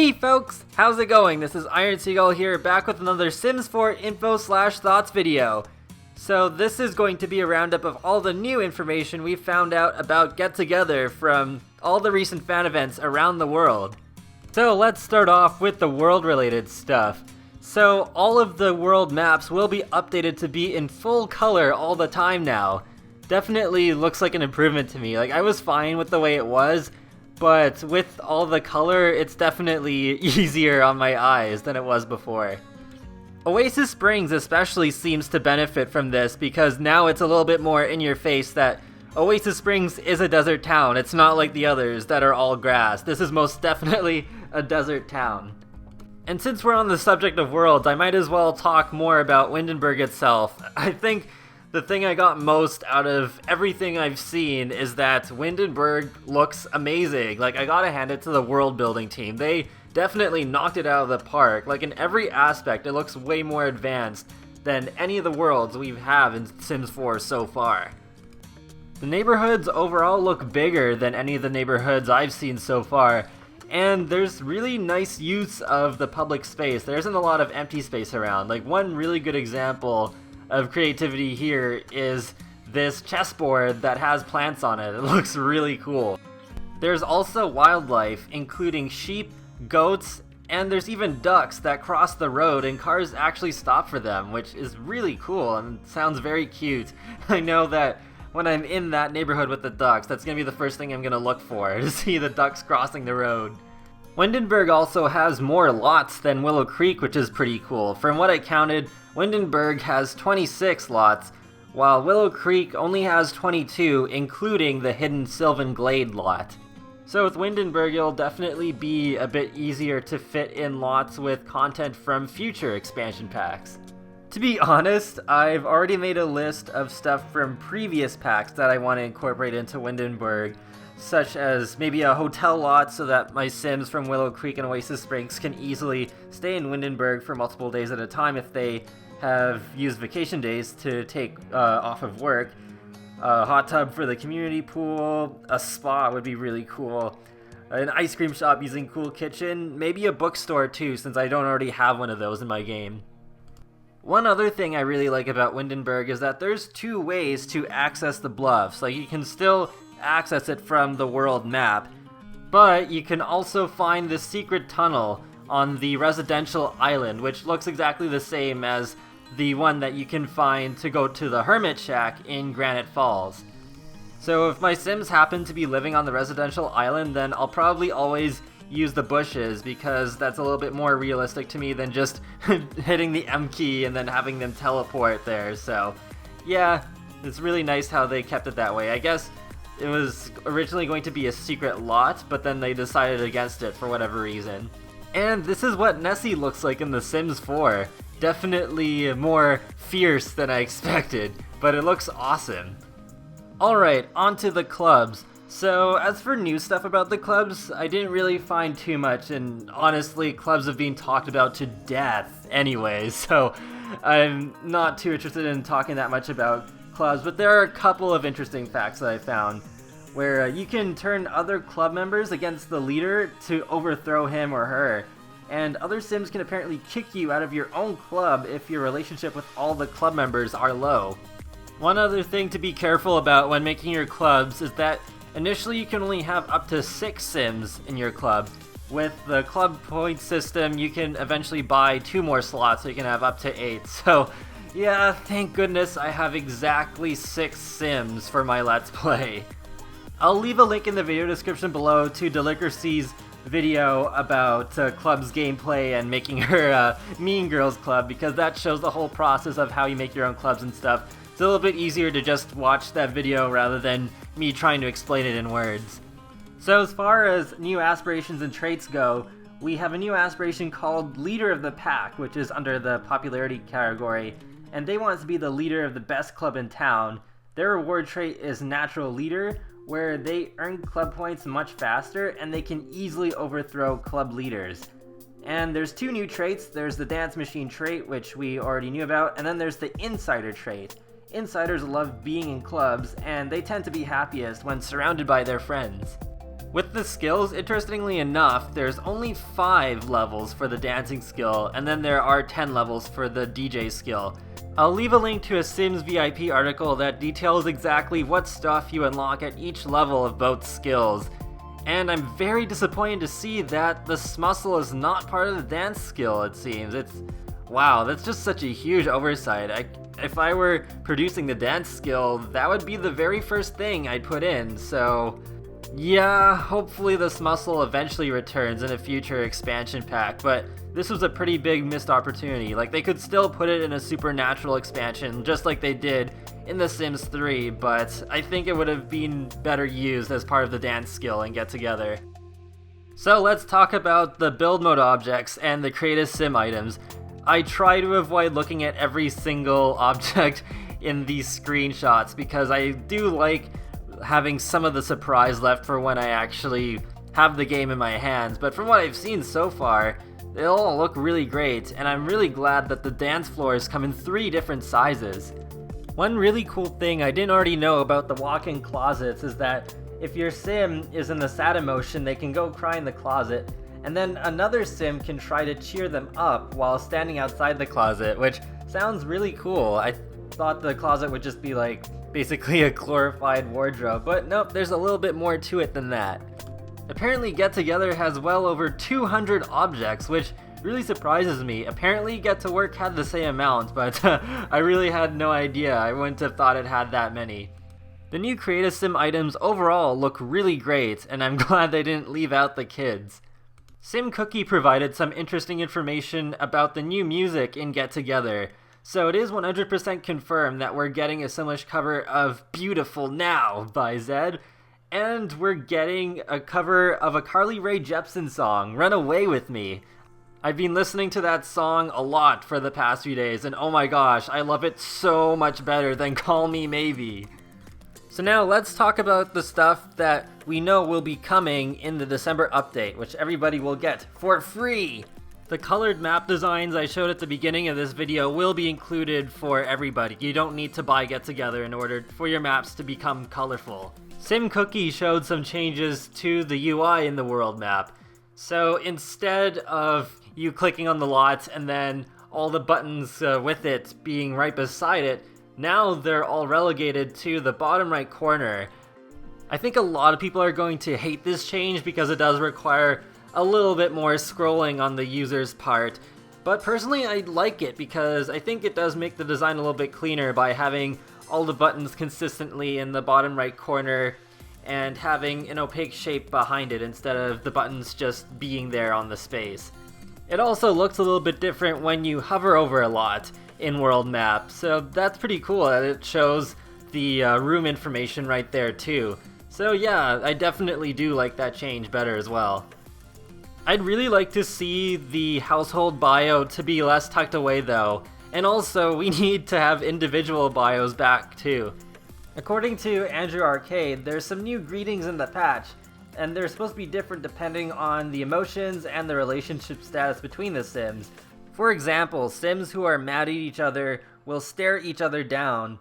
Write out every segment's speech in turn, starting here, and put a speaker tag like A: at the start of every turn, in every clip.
A: Hey folks, how's it going? This is Iron Seagull here, back with another Sims 4 info/thoughts video. So this is going to be a roundup of all the new information we found out about Get Together from all the recent fan events around the world. So let's start off with the world related stuff. So all of the world maps will be updated to be in full color all the time now. Definitely looks like an improvement to me. Like, I was fine with the way it was, but with all the color, it's definitely easier on my eyes than it was before. Oasis Springs especially seems to benefit from this because now it's a little bit more in your face that Oasis Springs is a desert town. It's not like the others that are all grass. This is most definitely a desert town. And since we're on the subject of worlds, I might as well talk more about Windedburg itself. I think the thing I got most out of everything I've seen is that Windedburg looks amazing. Like, I gotta hand it to the world building team. They definitely knocked it out of the park. Like, in every aspect, it looks way more advanced than any of the worlds we have in Sims 4 so far. The neighborhoods overall look bigger than any of the neighborhoods I've seen so far, and there's really nice use of the public space. There isn't a lot of empty space around. Like, one really good example of creativity here is this chessboard that has plants on it. It looks really cool. There's also wildlife, including sheep, goats, and there's even ducks that cross the road and cars actually stop for them, which is really cool and sounds very cute. I know that when I'm in that neighborhood with the ducks, that's gonna be the first thing I'm gonna look for, to see the ducks crossing the road. Windedburg also has more lots than Willow Creek, which is pretty cool. From what I counted, Windedburg has 26 lots, while Willow Creek only has 22, including the hidden Sylvan Glade lot. So with Windedburg, it'll definitely be a bit easier to fit in lots with content from future expansion packs. To be honest, I've already made a list of stuff from previous packs that I want to incorporate into Windedburg, such as maybe a hotel lot so that my Sims from Willow Creek and Oasis Springs can easily stay in Windedburg for multiple days at a time if they have used vacation days to take off of work. A hot tub for the community pool, a spa would be really cool, an ice cream shop using Cool Kitchen, maybe a bookstore too, since I don't already have one of those in my game. One other thing I really like about Windedburg is that there's two ways to access the bluffs. Like, you can still access it from the world map, but you can also find the secret tunnel on the residential island, which looks exactly the same as the one that you can find to go to the Hermit Shack in Granite Falls. So if my Sims happen to be living on the residential island, then I'll probably always use the bushes, because that's a little bit more realistic to me than just hitting the M key and then having them teleport there. So yeah, it's really nice how they kept it that way. I guess it was originally going to be a secret lot, but then they decided against it for whatever reason. And this is what Nessie looks like in The Sims 4. Definitely more fierce than I expected, but it looks awesome. Alright, on to the clubs. So, as for new stuff about the clubs, I didn't really find too much, and honestly, clubs have been talked about to death anyway, so I'm not too interested in talking that much about clubs, but there are a couple of interesting facts that I found, where you can turn other club members against the leader to overthrow him or her, and other Sims can apparently kick you out of your own club if your relationship with all the club members are low. One other thing to be careful about when making your clubs is that initially you can only have up to 6 Sims in your club. With the club point system, you can eventually buy 2 more slots so you can have up to 8. So yeah, thank goodness I have exactly 6 Sims for my Let's Play. I'll leave a link in the video description below to Delicacy's video about club's gameplay and making her Mean Girls club, because that shows the whole process of how you make your own clubs and stuff. It's a little bit easier to just watch that video rather than me trying to explain it in words. So as far as new aspirations and traits go, we have a new aspiration called Leader of the Pack, which is under the popularity category, and they want to be the leader of the best club in town. Their reward trait is Natural Leader, where they earn club points much faster and they can easily overthrow club leaders. And there's 2 new traits. There's the Dance Machine trait, which we already knew about, and then there's the Insider trait. Insiders love being in clubs, and they tend to be happiest when surrounded by their friends. With the skills, interestingly enough, there's only 5 levels for the dancing skill, and then there are 10 levels for the DJ skill. I'll leave a link to a Sims VIP article that details exactly what stuff you unlock at each level of both skills. And I'm very disappointed to see that the smuscle is not part of the dance skill, it seems. Wow, that's just such a huge oversight. If I were producing the dance skill, that would be the very first thing I'd put in, so yeah, hopefully the smuscle eventually returns in a future expansion pack, but this was a pretty big missed opportunity. Like, they could still put it in a supernatural expansion, just like they did in The Sims 3, but I think it would have been better used as part of the dance skill and Get Together. So let's talk about the build mode objects and the create a sim items. I try to avoid looking at every single object in these screenshots because I do like having some of the surprise left for when I actually have the game in my hands, but from what I've seen so far, they all look really great, and I'm really glad that the dance floors come in 3 different sizes. One really cool thing I didn't already know about the walk-in closets is that if your sim is in the sad emotion, they can go cry in the closet, and then another sim can try to cheer them up while standing outside the closet, which sounds really cool. I thought the closet would just be like basically a glorified wardrobe, but nope, there's a little bit more to it than that. Apparently Get Together has well over 200 objects, which really surprises me. Apparently Get to Work had the same amount, but I really had no idea. I wouldn't have thought it had that many. The new Create a Sim items overall look really great, and I'm glad they didn't leave out the kids. Sim Cookie provided some interesting information about the new music in Get Together. So it is 100% confirmed that we're getting a Simlish cover of Beautiful Now by Zed, and we're getting a cover of a Carly Rae Jepsen song, Run Away With Me. I've been listening to that song a lot for the past few days, and oh my gosh, I love it so much better than Call Me Maybe. So now let's talk about the stuff that we know will be coming in the December update, which everybody will get for free. The colored map designs I showed at the beginning of this video will be included for everybody. You don't need to buy Get Together in order for your maps to become colorful. Sim Cookie showed some changes to the UI in the world map. So instead of you clicking on the lot and then all the buttons with it being right beside it, now they're all relegated to the bottom right corner. I think a lot of people are going to hate this change because it does require a little bit more scrolling on the user's part, but personally I like it because I think it does make the design a little bit cleaner by having all the buttons consistently in the bottom right corner and having an opaque shape behind it instead of the buttons just being there on the space. It also looks a little bit different when you hover over a lot in world map, so that's pretty cool that it shows the room information right there too. So yeah, I definitely do like that change better as well. I'd really like to see the household bio to be less tucked away though, and also we need to have individual bios back too. According to Andrew Arcade, there's some new greetings in the patch, and they're supposed to be different depending on the emotions and the relationship status between the Sims. For example, Sims who are mad at each other will stare each other down,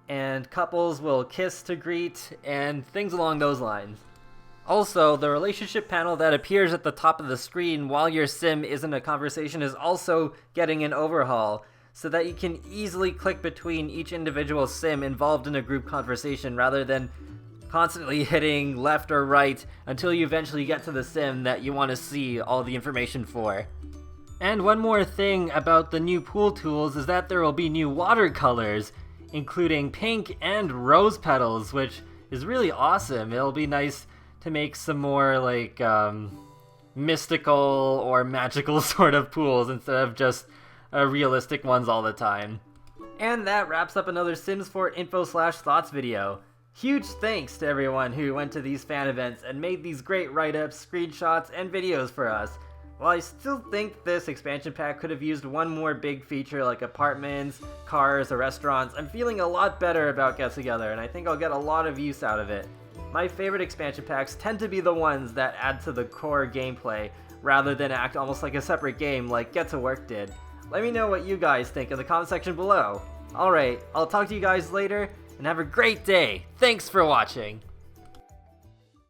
A: and couples will kiss to greet, and things along those lines. Also, the relationship panel that appears at the top of the screen while your sim is in a conversation is also getting an overhaul, so that you can easily click between each individual sim involved in a group conversation rather than constantly hitting left or right until you eventually get to the sim that you want to see all the information for. And one more thing about the new pool tools is that there will be new watercolors, including pink and rose petals, which is really awesome. It'll be nice to make some more like mystical or magical sort of pools instead of just realistic ones all the time. And that wraps up another Sims 4 info/thoughts video. Huge thanks to everyone who went to these fan events and made these great write-ups, screenshots, and videos for us. While I still think this expansion pack could have used one more big feature like apartments, cars, or restaurants, I'm feeling a lot better about Get Together, and I think I'll get a lot of use out of it. My favorite expansion packs tend to be the ones that add to the core gameplay, rather than act almost like a separate game like Get to Work did. Let me know what you guys think in the comment section below. Alright, I'll talk to you guys later, and have a great day! Thanks for watching!